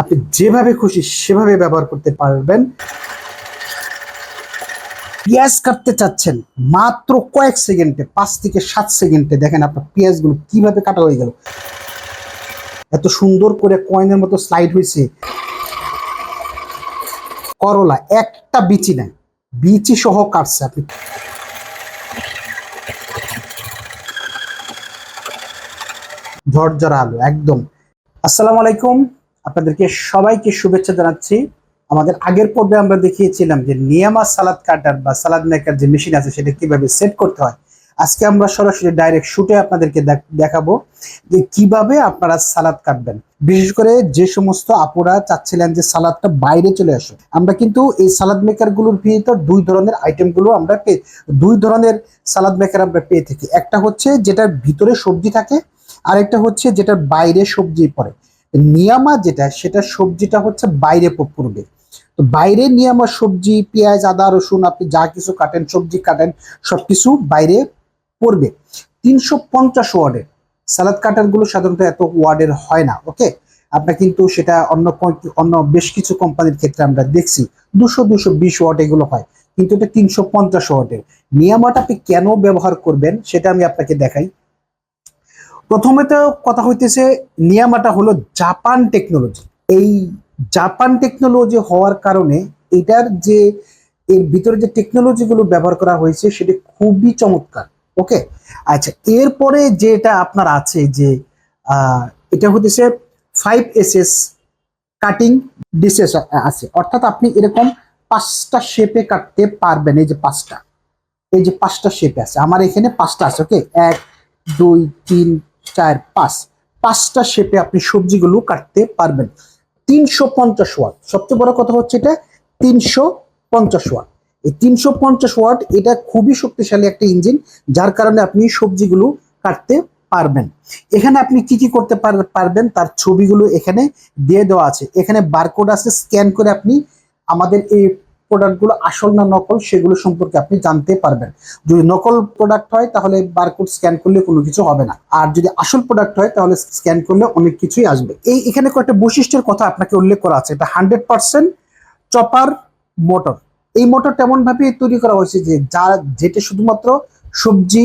আপনি যেভাবে খুশি সেভাবে ব্যবহার করতে পারবেন। পেঁয়াজ কাটতে চাচ্ছেন মাত্র কয়েক সেকেন্ডে, 5 থেকে 7 সেকেন্ডে দেখেন আপনার পেঁয়াজগুলো কিভাবে কাটা হয়ে গেল, এত সুন্দর করে কয়েনের মতো স্লাইড হয়েছে। করলা একটা বিচি নাই, বিচি সহ কাটছে আপনি। ঝরঝরা আলু একদম। আসসালামু আলাইকুম, আপনাদেরকে সবাইকে শুভেচ্ছা জানাচ্ছি। আমাদের আগের পর্বে আমরা দেখিয়েছিলাম যে নিয়ামা সালাদ কাটার বা সালাদ মেকার যে মেশিন আছে সেটা কিভাবে সেট করতে হয়। আজকে আমরা সরাসরি ডাইরেক্ট শুটে আপনাদেরকে দেখাবো যে কিভাবে আপনারা সালাদ কাটবেন। বিশেষ করে যে সমস্ত আপুরা চাচ্ছিলেন যে সালাদটা বাইরে চলে আসে, আমরা কিন্তু এই সালাদ মেকার গুলোর ভিতর দুই ধরনের আইটেম গুলো আমরা দুই ধরনের সালাদ মেকার আমরা পেয়ে থাকি। একটা হচ্ছে যেটার ভিতরে সবজি থাকে, আরেকটা হচ্ছে যেটার বাইরে সবজি পড়ে। নিয়ামা যেটা, সেটা সবজিটা হচ্ছে বাইরে পড়বে। তো বাইরে নিয়ামা সবজি, পেঁয়াজ, আদা, রসুন, আপনি যা কিছু কাটেন, সবজি কাটেন, সবকিছু বাইরে পড়বে। 350 ওয়ার্ডের সালাদ কাটার গুলো সাধারণত এত ওয়ার্ডের হয় না। ওকে, আপনার কিন্তু সেটা অন্য বেশ কিছু কোম্পানির ক্ষেত্রে আমরা দেখছি 200-220 ওয়াট এগুলো হয়, কিন্তু এটা 350 ওয়াটের। নিয়ামাটা আপনি কেন ব্যবহার করবেন সেটা আমি আপনাকে দেখাই। প্রথমে তো কথা হইতেছে, নিয়ামাটা হলো জাপান টেকনোলজি। এই জাপান টেকনোলজি হওয়ার কারণে এটার যে এর ভিতরে যে টেকনোলজি গুলো ব্যবহার করা হয়েছে সেটা খুবই চমৎকার। ওকে, আচ্ছা, এরপরে যেটা আপনার আছে যে এটা হতেছে 5SS কাটিং ডিসেস আছে, অর্থাৎ আপনি এরকম 5টা শেপে কাটতে পারবেন। এই যে 5টা শেপে আছে, আমার এখানে 5টা আছে। ওকে, 1, 2, 3, 4, 5, 5টা শেপে আপনি সবজিগুলো কাটতে পারবেন। 350 ওয়াট, সবচেয়ে বড় কথা হচ্ছে এটা 350 ওয়াট। এই 350 ওয়াট এটা খুবই শক্তিশালী একটা ইঞ্জিন, যার কারণে আপনি সবজিগুলো কাটতে পারবেন। এখানে আপনি কি কি করতে পারবেন তার ছবিগুলো এখানে দিয়ে দেওয়া আছে। এখানে বারকোড আছে, স্ক্যান করে আপনি আমাদের এই প্রোডাক্টগুলো আসল না নকল সেগুলো সম্পর্কে আপনি জানতে পারবেন। যদি নকল প্রোডাক্ট হয় তাহলে বারকোড স্ক্যান করলে কোনো কিছু হবে না, আর যদি আসল প্রোডাক্ট হয় তাহলে স্ক্যান করলে অনেক কিছুই আসবে। এখানে কয়েকটা বৈশিষ্ট্যের কথা আপনাকে উল্লেখ করা আছে। এটা 100% চপার মোটর। এই মোটরটা এমন ভাবে তৈরি করা হয়েছে যে যেটা শুধুমাত্র সবজি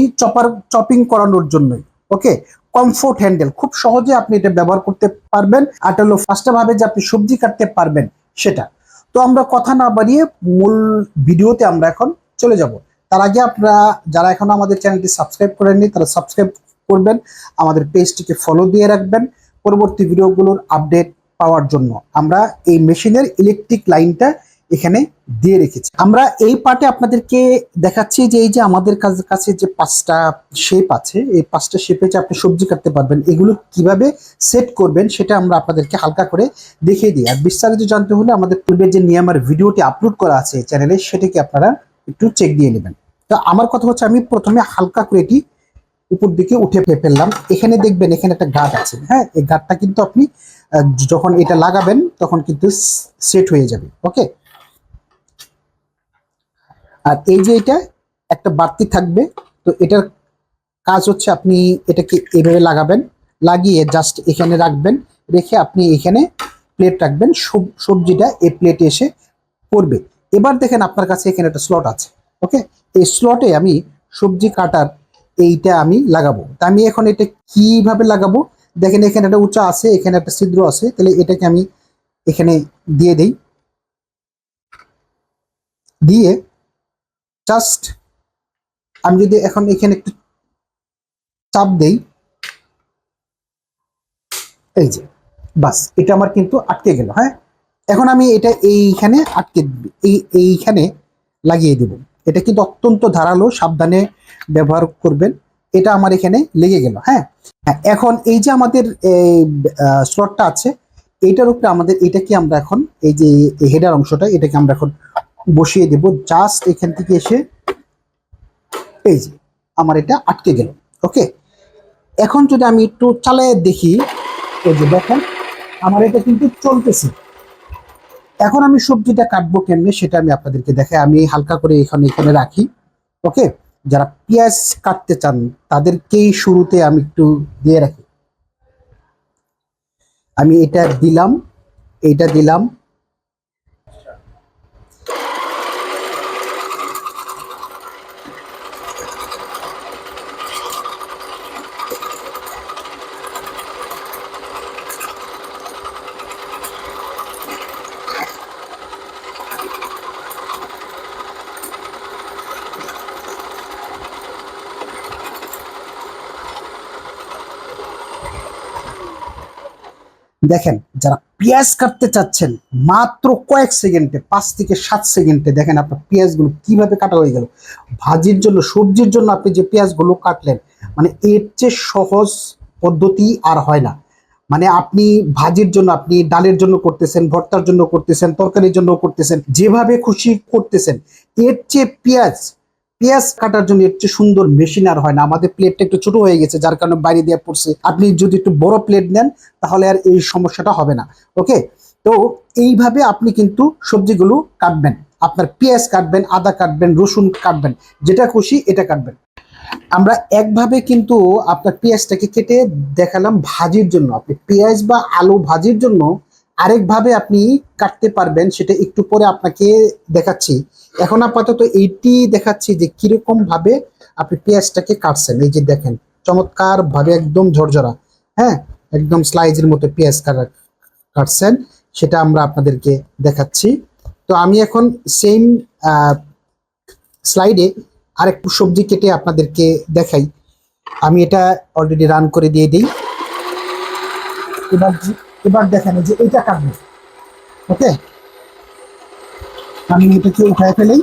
চপিং করানোর জন্যই। ওকে, কমফোর্ট হ্যান্ডেল, খুব সহজে আপনি এটা ব্যবহার করতে পারবেন। আর এটা হলো ফার্স্ট ভাবে যে আপনি সবজি কাটতে পারবেন সেটা। তো আমরা কথা না বাড়িয়ে মূল ভিডিওতে আমরা এখন চলে যাব। তার আগে আপনারা যারা এখন আমাদের চ্যানেলটি সাবস্ক্রাইব করেননি তারা সাবস্ক্রাইব করবেন, আমাদের পেজটিকে ফলো দিয়ে রাখবেন পরবর্তী ভিডিওগুলোর আপডেট পাওয়ার জন্য। আমরা এই মেশিনের ইলেকট্রিক লাইনটা এখানে দিয়ে রেখেছি। আমরা এই পার্টে আপনাদেরকে দেখাচ্ছি যে এই যে আমাদের কাছে যে 5টা শেপ আছে, এই 5টা শেপে যে আপনি সবজি কাটতে পারবেন, এগুলো কিভাবে সেট করবেন সেটা আমরা আপনাদেরকে হালকা করে দেখিয়ে দিই। আর বিস্তারিত জানতে হলে আমাদের পূর্বের যে নিয়ামার ভিডিওটি আপলোড করা আছে চ্যানেলে, সেটাকে আপনারা একটু চেক দিয়ে নেবেন। তো আমার কথা হচ্ছে, আমি প্রথমে হালকা করে এটি উপর দিকে উঠে ফেললাম। এখানে দেখবেন এখানে একটা গাঁট আছে। হ্যাঁ, এই গাঁটটা কিন্তু আপনি যখন এটা লাগাবেন তখন কিন্তু সেট হয়ে যাবে। ওকে, আর এই যে এটা একটা বাড়তি থাকবে, তো এটার কাজ হচ্ছে আপনি এটাকে এভাবে লাগাবেন, লাগিয়ে জাস্ট এখানে রাখবেন, রেখে আপনি এখানে প্লেট রাখবেন, সবজিটা এই প্লেটে এসে পড়বে। এবার দেখেন আপনার কাছে এখানে একটা স্লট আছে। ওকে, এই স্লটে আমি সবজি কাটার এইটা আমি লাগাবো। তা আমি এখন এটা কিভাবে লাগাবো, দেখেন এখানে একটা উঁচা আছে, এখানে একটা ছিদ্র আছে, তাহলে এটাকে আমি এখানে দিয়ে দেই। দিয়ে জাস্ট আমি যদি এখন এখানে একটু চাপ দেই, এই যে বাস, এটা আমার কিন্তু আটকে গেল। হ্যাঁ, এখন আমি এটা এইখানে এইখানে লাগিয়ে দেব। এটা কিন্তু অত্যন্ত ধারালো, সাবধানে ব্যবহার করবেন। এটা আমার এখানে লেগে গেল। হ্যাঁ, এখন এই যে আমাদের স্লটটা আছে, এইটার উপরে আমাদের এটাকে আমরা এখন এই যে হেডার অংশটা, এটাকে আমরা এখন বসিয়ে দেব। জাস্ট এখান থেকে এসে এই যে আমার এটা আটকে গেল। ওকে, এখন যদি আমি একটু চালিয়ে দেখি, এই যে দেখেন আমার এটা কিন্তু চলতেছে। এখন আমি সবজিটা কাটবো কেমনে সেটা আমি আপনাদেরকে দেখাই। আমি হালকা করে এখানে রাখি। ওকে, যারা পেঁয়াজ কাটতে চান তাদেরকেই শুরুতে আমি একটু দিয়ে রাখি। আমি এটা দিলাম, এইটা দিলাম। দেখেন, যারা পেঁয়াজ কাটতে চাচ্ছেন মাত্র কয়েক সেকেন্ডে, 5 থেকে 7 সেকেন্ডে দেখেন আপনার পেঁয়াজগুলো কিভাবে কাটা হয়ে গেল। ভাজির জন্য, সবজির জন্য আপনি যে পেঁয়াজগুলো কাটলেন, মানে এর চেয়ে সহজ পদ্ধতি আর হয় না। মানে আপনি ভাজির জন্য, আপনি ডালের জন্য করতেছেন, ভর্তার জন্য করতেছেন, তরকারির জন্য করতেছেন, যেভাবে খুশি করতেছেন। এর চেয়ে পেঁয়াজ পেঁয়াজ কাটার জন্য এর চেয়ে সুন্দর মেশিন আর হয় না। আমাদের প্লেটটা একটু ছোট হয়ে গেছে, যার কারণে বাইরে দিয়ে পড়ছে। আপনি যদি একটু বড় প্লেট নেন তাহলে আর এই সমস্যাটা হবে না। ওকে, তো এইভাবে আপনি কিন্তু সবজিগুলো কাটবেন। আপনার পেঁয়াজ কাটবেন, আদা কাটবেন, রসুন কাটবেন, যেটা খুশি এটা কাটবেন। আমরা একভাবে কিন্তু আপনার পেঁয়াজটাকে কেটে দেখালাম ভাজির জন্য। আপনি পেঁয়াজ বা আলু ভাজির জন্য আরেকভাবে আপনি কাটতে পারবেন, সেটা একটু পরে আপনাকে দেখাচ্ছি। এখন আপাতত এইটি দেখাচ্ছি যে কিরকম ভাবে আপনি পেঁয়াজটাকে কাটছেন। এই যে দেখেন, চমৎকার ভাবে একদম ঝরঝরা, হ্যাঁ, একদম স্লাইজের মতো পেঁয়াজ কাটছেন, সেটা আমরা আপনাদেরকে দেখাচ্ছি। তো আমি এখন সেম স্লাইডে আরেকটু সবজি কেটে আপনাদেরকে দেখাই। আমি এটা অলরেডি রান করে দিয়ে দিই। এবার এবার দেখেন যে এটা কাটবে। ওকে, আমি এটাকে উঠায় ফেলেই।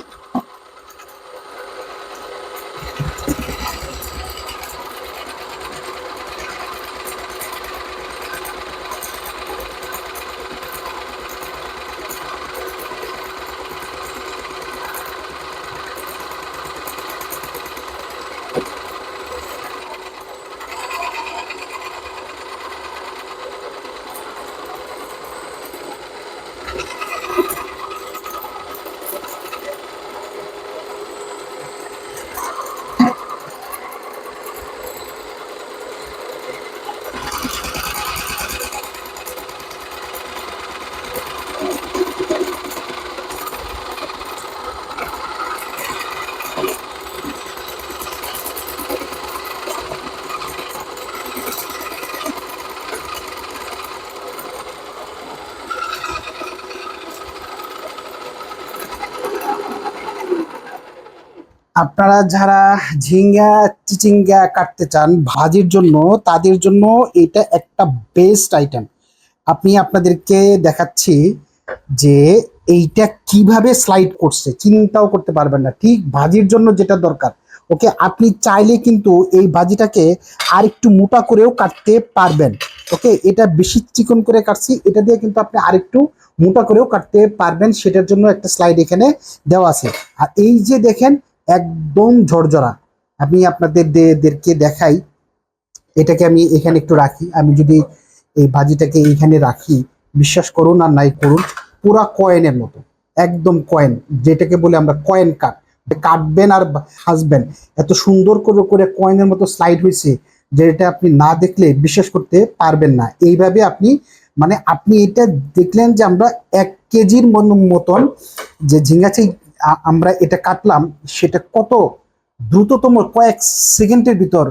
আপনারা যারা ঝিঙ্গা চিচিঙ্গা কাটতে চান ভাজির জন্য, তাদের জন্য এটা একটা বেস্ট আইটেম। আপনি আপনাদেরকে দেখাচ্ছি যে এইটা কিভাবে স্লাইড করছে, চিন্তাও করতে পারবেন না, ঠিক ভাজির জন্য যেটা দরকার। ওকে, আপনি চাইলে কিন্তু এই ভাজিটাকে আর একটু মোটা করেও কাটতে পারবেন। ওকে, এটা বেশি চিকন করে কাটছি, এটা দিয়ে কিন্তু আপনি আরেকটু মোটা করেও কাটতে পারবেন, সেটার জন্য একটা স্লাইড এখানে দেওয়া আছে। আর এই যে দেখেন, একদম ঝরঝরা। আমি আপনাদেরকে দেখাই, এটাকে আমি এখানে একটু রাখি। আমি যদি এই ভাজিটাকে এইখানে রাখি, বিশ্বাস করুন আর নাই করুন, পুরা কয়েনের মতো, একদম কয়েন, যেটাকে বলে আমরা কয়েন কাটবেন আর হাসবেন। এত সুন্দর করে করে কয়েনের মতো স্লাইড হয়েছে, যেটা আপনি না দেখলে বিশ্বাস করতে পারবেন না। এইভাবে আপনি, মানে আপনি এটা দেখলেন যে আমরা 1 কেজির মতন যে ঝিঙ্গাছি আমরা এটা কাটলাম, সেটা কত দ্রুততম কয়েক সেকেন্ডের ভিতর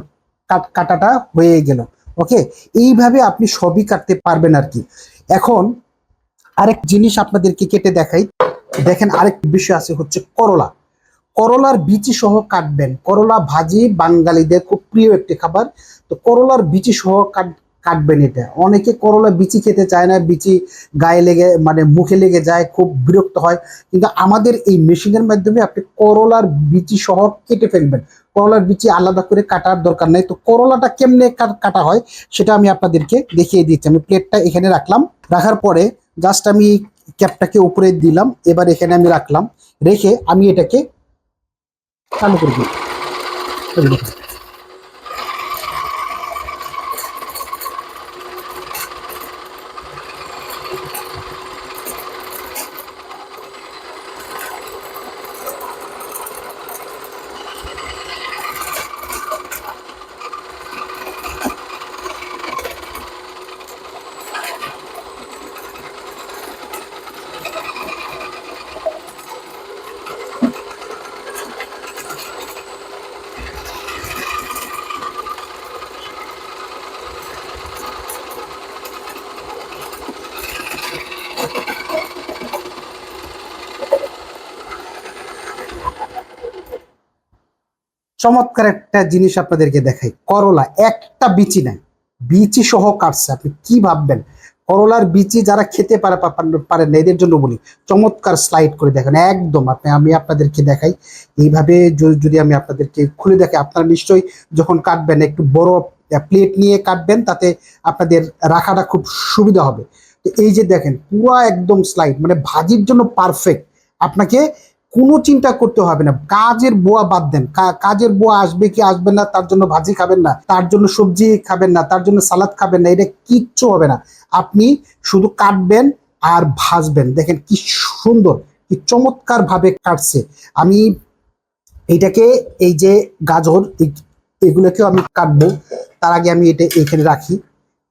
কাটাটা হয়ে গেল। ওকে, এইভাবে আপনি সবই কাটতে পারবেন আর কি। এখন আরেক জিনিস আপনাদেরকে কেটে দেখাই। দেখেন, আরেক বিষয় আছে, হচ্ছে করলা। করলার বিচি সহ কাটবেন। করলা ভাজি বাঙালিদের খুব প্রিয় একটি খাবার। তো করলার বিচি সহ কাটবেন। এটা অনেকে করলা বিচি খেতে চায় না, বিচি গায়ে লেগে, মানে মুখে লেগে যায়, খুব বিরক্ত হয়। কিন্তু আমাদের এই মেশিনের মাধ্যমে আপনি করলার বিচি সহ কেটে ফেলবেন। করলার বিচি আলাদা করে কাটার দরকার নেই। তো করলাটা কেমনে কাটা হয় সেটা আমি আপনাদেরকে দেখিয়ে দিচ্ছি। আমি প্লেটটা এখানে রাখলাম, রাখার পরে জাস্ট আমি ক্যাপটাকে উপরে দিলাম, এবার এখানে আমি রাখলাম, রেখে আমি এটাকে চালু করে দিই। চমৎকার একটা জিনিস আপনাদেরকে দেখাই, করলা একটা বিচি নাই, বিচি সহ কাটছে। আপনি কি ভাববেন করলার বিচি যারা খেতে পারেন না এদের জন্য বলি, চমৎকার স্লাইড করে দেখেন একদম। আমি আপনাদেরকে দেখাই এইভাবে, যদি আমি আপনাদেরকে খুলে দেখাই, আপনারা নিশ্চয়ই যখন কাটবেন একটু বড় প্লেট নিয়ে কাটবেন, তাতে আপনাদের রাখাটা খুব সুবিধা হবে। তো এই যে দেখেন পুরো একদম স্লাইড, মানে ভাজির জন্য পারফেক্ট। আপনাকে কোনো চিন্তা করতে হবে না, কাজের বুয়া বাদ দেন, কাজের বুয়া আসবে কি আসবে না, তার জন্য ভাজি খাবেন না, তার জন্য সবজি খাবেন না, তার জন্য সালাদ খাবেন না, এটা কিচ্ছু হবে না। আপনি শুধু কাটবেন আর ভাজবেন। দেখেন কি সুন্দর, কি চমৎকার ভাবে কাটছে। আমি এইটাকে, এই যে গাজর এগুলোকেও আমি কাটবো, তার আগে আমি এটা এখানে রাখি,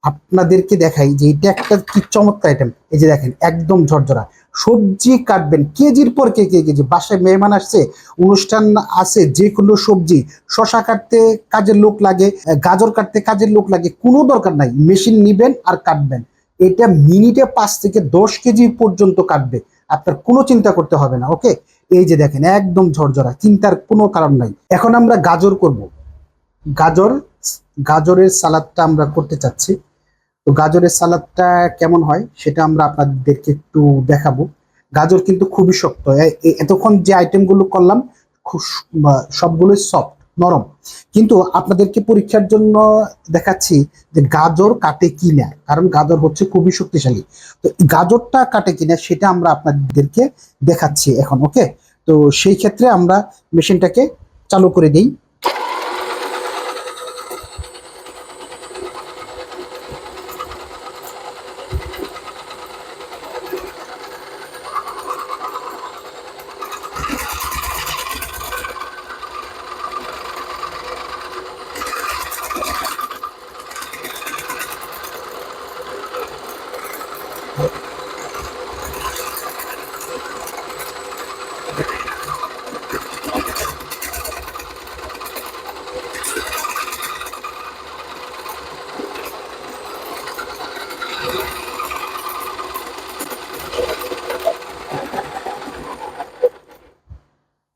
আপনাদেরকে দেখাই যে এটা একটা কি চমৎকার আইটেম। এই যে দেখেন একদম ঝরঝরা। সবজি কাটবেন কেজির পর কেজি, বাসায় মেহমান আসছে, অনুষ্ঠান আছে, যে কোনো সবজি, শশা কাটতে কাজের লোক লাগে, গাজর কাটতে কাজের লোক লাগে, কোনো দরকার নাই, মেশিন নিবেন আর কাটবেন। এটা মিনিটে 5 থেকে 10 কেজি পর্যন্ত কাটবে, আপনার কোনো চিন্তা করতে হবে না। ওকে, এই যে দেখেন একদম ঝরঝরা, চিন্তার কোনো কারণ নাই। এখন আমরা গাজর করব। গাজর, গাজরের সালাদটা আমরা করতে চাচ্ছি। তো গাজরের সালাদটা কেমন হয় সেটা আমরা আপনাদেরকে একটু দেখাবো। গাজর কিন্তু খুবই শক্ত, এতক্ষণ যে আইটেমগুলো করলাম খুব সবগুলোই সফট, নরম। কিন্তু আপনাদেরকে পরীক্ষার জন্য দেখাচ্ছি যে গাজর কাটে কিনা, কারণ গাজর হচ্ছে খুবই শক্তিশালী। তো গাজরটা কাটে কিনা সেটা আমরা আপনাদেরকে দেখাচ্ছি এখন। ওকে, তো সেই ক্ষেত্রে আমরা মেশিনটাকে চালু করে দিই।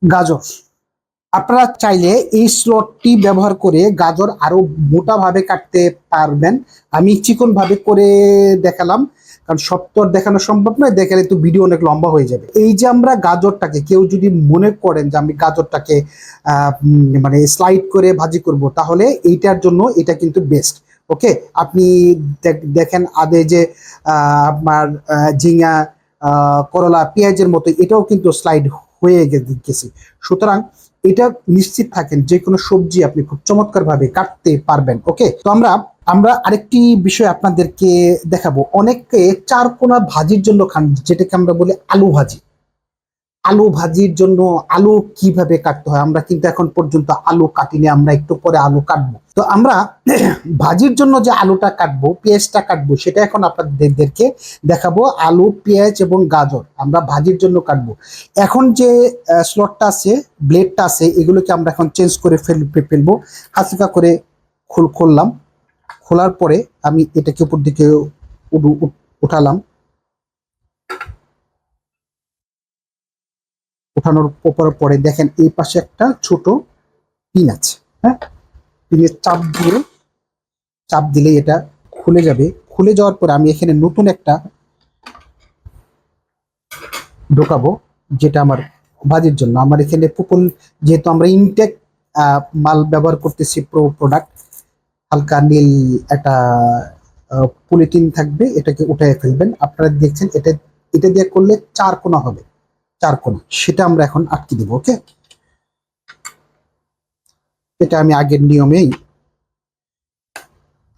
গাজর, আপনারা চাইলে এই স্লটটি ব্যবহার করে গাজর আরো মোটা ভাবে কাটতে পারবেন। আমি চিকন ভাবে করে দেখালাম, কারণ সব তো আর দেখানো সম্ভব নয়, দেখালে তো ভিডিও অনেক লম্বা হয়ে যাবে। এই যে আমরা গাজরটাকে, কেউ যদি মনে করেন যে আমি গাজরটাকে মানে স্লাইড করে ভাজি করব, তাহলে এইটার জন্য এটা কিন্তু বেস্ট। ওকে, আপনি দেখেন আদে যে আপনার ঝিঙা, করলা, পেঁয়াজের মতো এটাও কিন্তু স্লাইড হয়ে গেছে। সুতরাং এটা নিশ্চিত থাকেন যে কোনো সবজি আপনি খুব চমৎকার ভাবে কাটতে পারবেন। ওকে, তো আমরা আমরা আরেকটি বিষয় আপনাদেরকে দেখাবো। অনেকে চারকোনা ভাজির জন্য খান, যেটাকে আমরা বলি আলু ভাজি। আলু ভাজির জন্য আলু কিভাবে কাটতে হয়, আমরা কিন্তু এখন পর্যন্ত আলু কাটিনি, আমরা একটু পরে আলু কাটবো। তো আমরা ভাজির জন্য যে আলুটা কাটবো, পেঁয়াজটা কাটবো, সেটা এখন আপনাদেরকে দেখাবো। আলু, পেঁয়াজ এবং গাজর আমরা ভাজির জন্য কাটবো। এখন যে স্লটটা আছে, ব্লেডটা আছে, এগুলোকে আমরা এখন চেঞ্জ করে ফেলবো। হালকা করে খুললাম, খোলার পরে আমি এটাকে উপর দিকে উঠালাম। উঠানোর পরে দেখেন এই পাশে একটা ছোট পিন আছে। হ্যাঁ, পিনের চাপ দিলে এটা খুলে যাবে। খুলে যাওয়ার পরে আমি এখানে নতুন একটা ঢোকাবো, যেটা আমার ভাজির জন্য। আমার এখানে পুকুল, যেহেতু আমরা ইনটেক মাল ব্যবহার করতেছি, প্রোডাক্ট, হালকা নীল একটা পলিথিন থাকবে, এটাকে উঠায় ফেলবেন। আপনারা দেখছেন এটা, এটা দিয়ে করলে 4 কোণা হবে, 4 কোণা, সেটা আমরা এখন আটকে দিব। ওকে, এটা আমি আগের নিয়মেই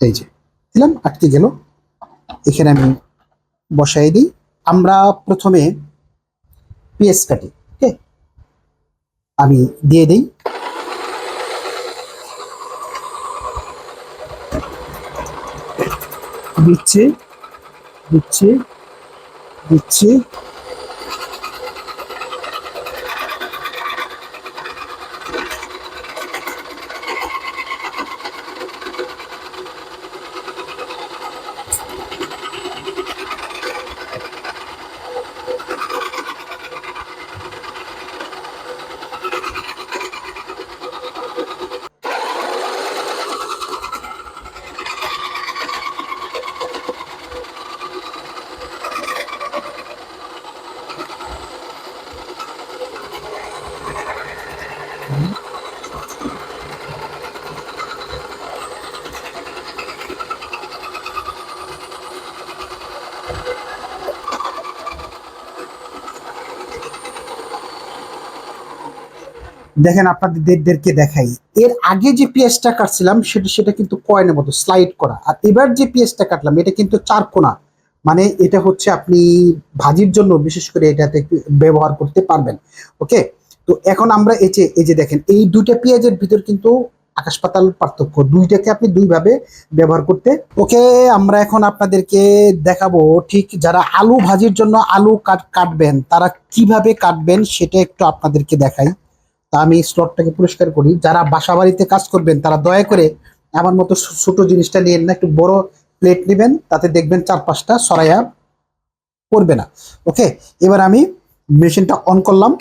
এই যে দিলাম, আটকে গেল। এখানে আমি বসাই দিই। আমরা প্রথমে পেঁয়াজ কাটি। ওকে, আমি দিয়ে দিই। দিচ্ছি দিচ্ছি দিচ্ছি। দেখেন আপনাদেরকে দেখাই, এর আগে যে পেঁয়াজটা কাটছিলাম সেটা সেটা কিন্তু কয়েনের মতো স্লাইড করা, আর এবার যে পেঁয়াজটা কাটলাম এটা কিন্তু চারকোনা। মানে এটা হচ্ছে আপনি ভাজির জন্য বিশেষ করে এটাতে ব্যবহার করতে পারবেন। ওকে, তো এখন আমরা এই যে দেখেন এই দুইটা পেঁয়াজের ভিতর কিন্তু আকাশ পাতাল পার্থক্য, দুইটাকে আপনি দুইভাবে ব্যবহার করতে। ওকে, আমরা এখন আপনাদেরকে দেখাবো ঠিক যারা আলু ভাজির জন্য আলু কাটবেন তারা কিভাবে কাটবেন সেটা একটু আপনাদেরকে দেখাই। তা আমি স্লটটাকে পরিষ্কার করি। যারা বাসা বাড়িতে কাজ করবেন তারা দয়া করে আমার মতো ছোট জিনিসটা নিয়েন না, একটু বড় প্লেট নেবেন, তাতে দেখবেন চার পাঁচটা সরাইয়া পড়বে না। ওকে, এবার আমি মেশিনটা অন করলাম।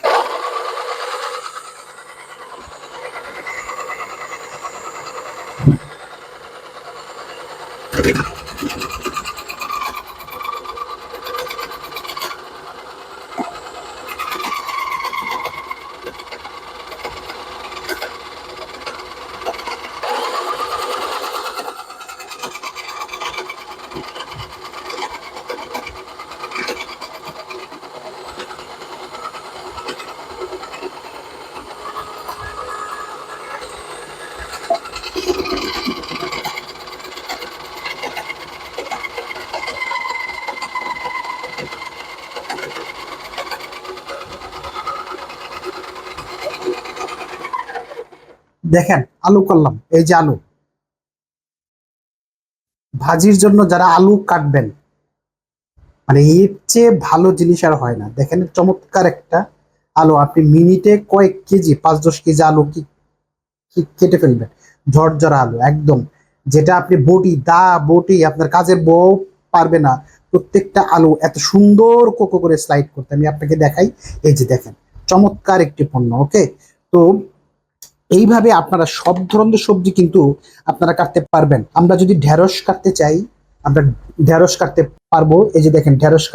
দেখেন আলু করলাম, এই যে আলু ভাজির জন্য যারা আলু কাটবেন, মানে এর চেয়ে ভালো জিনিস আর হয় না। দেখেন চমৎকার একটা আলু, আপনি মিনিটে কয়েক কেজি 5-10 কেজি আলু কি কেটে ফেলবেন। ঝরঝরা আলু একদম, যেটা আপনি বটি আপনার কাজের বউ পারবে না প্রত্যেকটা আলু এত সুন্দর কোকো করে স্লাইড করতে। আমি আপনাকে দেখাই, এই যে দেখেন চমৎকার একটি পণ্য। ওকে, তো এইভাবে আপনারা সব ধরনের সবজি কিন্তু আপনারা কাটতে পারবেন। আমরা যদি ঢেঁড়স কাটতে চাই, আমরা ঢেঁড়স কাটতে পারবো। এই যে দেখেন ঢেঁড়স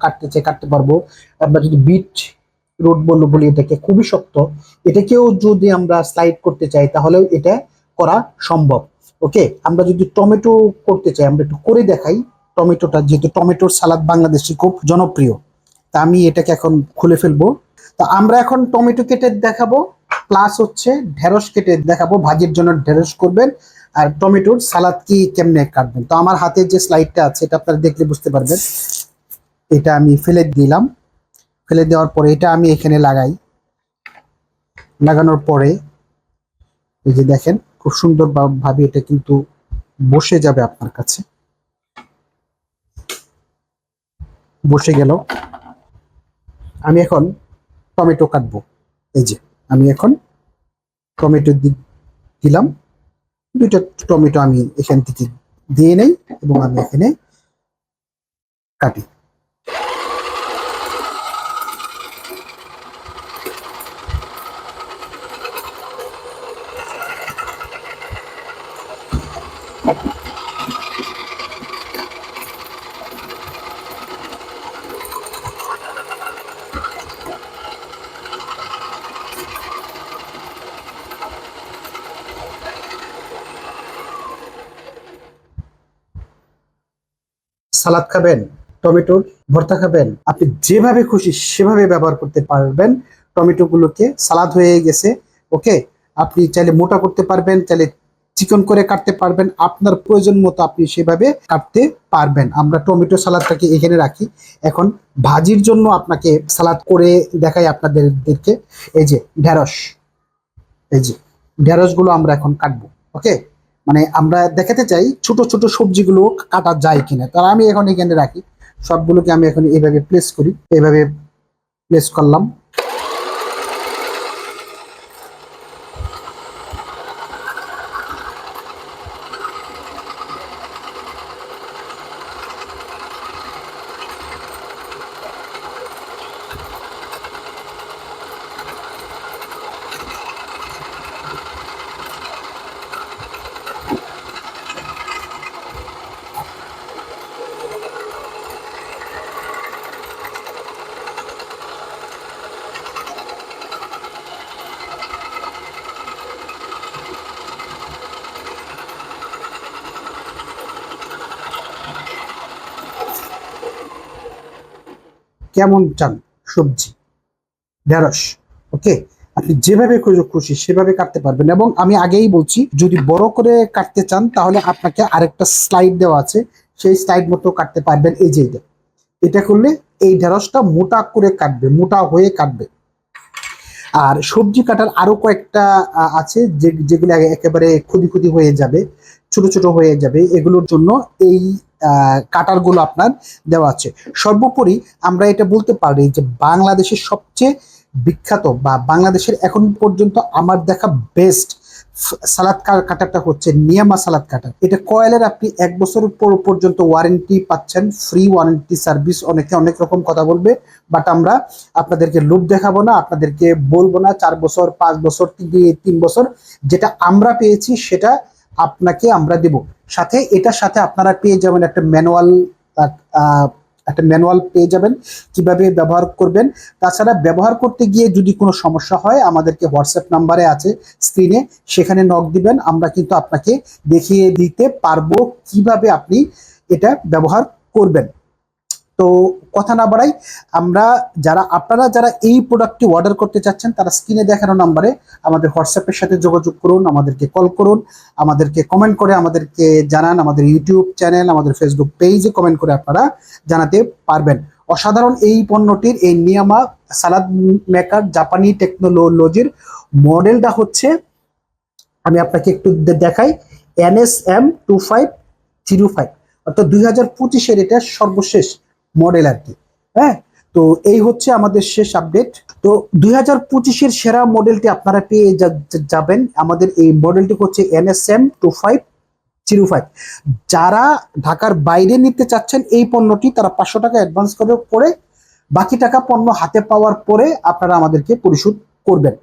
কাটতে চাই, কাটতে পারবো। আমরা যদি বিট রুট বলি এটাকে, খুবই শক্ত, এটাকেও যদি আমরা স্লাইড করতে চাই তাহলেও এটা করা সম্ভব। ওকে, আমরা যদি টমেটো করতে চাই, আমরা একটু করে দেখাই টমেটোটা, যেহেতু টমেটোর সালাদ বাংলাদেশে খুব জনপ্রিয়। তা আমি এটাকে এখন খুলে ফেলবো। তা আমরা এখন টমেটো কেটে দেখাবো, প্লাস হচ্ছে ঢেঁড়স কেটে দেখাবো। ভাজির জন্য ঢেঁড়স করবেন, আর টমেটোর সালাদ কি কেমনে কাটবেন। তো আমার হাতে যে স্লাইডটা আছে এটা আপনারা দেখলে বুঝতে পারবেন। এটা আমি ফেলে দিলাম, ফেলে দেওয়ার পরে এটা আমি এখানে লাগাই। লাগানোর পরে এই যে দেখেন খুব সুন্দর ভাবে এটা কিন্তু বসে যাবে আপনার কাছে, বসে গেল। আমি এখন টমেটো কাটবো। এই যে আমি এখন টমেটো দিলাম, দুইটা টমেটো আমি এখান থেকে দিয়ে নেই এবং আমি এখানে কাটি। সালাদ খাবেন, টমেটোর ভর্তা খাবেন, আপনি যেভাবে খুশি সেভাবে ব্যবহার করতে পারবেন। টমেটো গুলোকে সালাদ হয়ে গেছে। ওকে, আপনি চাইলে মোটা করতে পারবেন, চাইলে চিকন করে কাটতে পারবেন, আপনার প্রয়োজন মতো আপনি সেভাবে কাটতে পারবেন। আমরা টমেটো সালাদটাকে এখানে রাখি। এখন ভাজির জন্য আপনাকে সালাদ করে দেখাই আপনাদেরকে। এই যে ঢেঁড়স, এই যে ঢেঁড়স গুলো আমরা এখন কাটবো। ওকে, মানে আমরা দেখাতে চাই ছোট ছোট সবজিগুলো কাটা যায় কিনা। তার আমি এখন এখানে রাখি, সবগুলোকে আমি এখন এইভাবে প্লেস করি, এইভাবে প্লেস করলাম। কেমন চান সবজি? ঢেঁড়স। ওকে, আপনি যেভাবে খুশি সেভাবে কাটতে পারবেন। এবং আমি আগেই বলছি, যদি বড় করে কাটতে চান তাহলে আপনাকে আরেকটা স্লাইড দেওয়া আছে, সেই স্লাইড মতো কাটতে পারবেন। এই যে এটা করলে এই ঢেঁড়সটা মোটা করে কাটবে, মোটা হয়ে কাটবে। আর সবজি কাটার আরো কয়েকটা আছে, যেগুলো একেবারে খুদি খুদি হয়ে যাবে, ছোট ছোট হয়ে যাবে, এগুলোর জন্য এই কাটার গুলো আপনার দেওয়া আছে। সর্বোপরি আমরা এটা বলতে পারি যে বাংলাদেশের সবচেয়ে বিখ্যাত বা বাংলাদেশের এখন পর্যন্ত আমার দেখা বেস্ট সালাদ কাটারটা হচ্ছে নিয়ামা সালাদ কাটার। এটা কয়েলের আপনি 1 বছর পর্যন্ত ওয়ারেন্টি পাচ্ছেন, ফ্রি ওয়ারেন্টি সার্ভিস। অনেকে অনেক রকম কথা বলবে, বাট আমরা আপনাদেরকে লোভ দেখাবো না, আপনাদেরকে বলবো না 4 বছর 5 বছর 3 বছর। যেটা আমরা পেয়েছি সেটা আপনাকে আমরা দেব। সাথে এটার সাথে আপনারা পেয়ে যাবেন একটা ম্যানুয়াল পেয়ে যাবেন কিভাবে ব্যবহার করবেন। তাছাড়া ব্যবহার করতে গিয়ে যদি কোনো সমস্যা হয়, আমাদেরকে হোয়াটসঅ্যাপ নাম্বারে আছে স্ক্রিনে, সেখানে নক দিবেন, আমরা কিন্তু আপনাকে দেখিয়ে দিতে পারবো কিভাবে আপনি এটা ব্যবহার করবেন। তো কথা না বাড়াই, আপনারা যারা এই প্রোডাক্টটি অর্ডার করতে চাচ্ছেন, তারা স্ক্রিনে দেখানো নাম্বারে আমাদের হোয়াটসঅ্যাপের সাথে যোগাযোগ করুন, আমাদেরকে কল করুন, আমাদেরকে কমেন্ট করে আমাদেরকে জানান। আমাদের ইউটিউব চ্যানেল, আমাদের ফেসবুক পেজে কমেন্ট করে আপনারা জানাতে পারবেন। অসাধারণ এই পণ্যটির, এই নিয়ামা সালাদ মেকার জাপানি টেকনোলজির মডেলটা হচ্ছে, আমি আপনাকে একটু দেখাই, NSM2505, অর্থাৎ 2025-এর এটা সর্বশেষ মডেল আর কি। হ্যাঁ, তো এই হচ্ছে আমাদের শেষ আপডেট। তো 2025-এর সেরা মডেলটি আপনারা পেয়ে যাবেন। আমাদের এই মডেলটি হচ্ছে NSM2505। যারা ঢাকার বাইরে নিতে চাচ্ছেন এই পণ্যটি, তারা 500 টাকা অ্যাডভান্স করে বাকি টাকা পণ্য হাতে পাওয়ার পরে আপনারা আমাদেরকে পরিশোধ করবেন।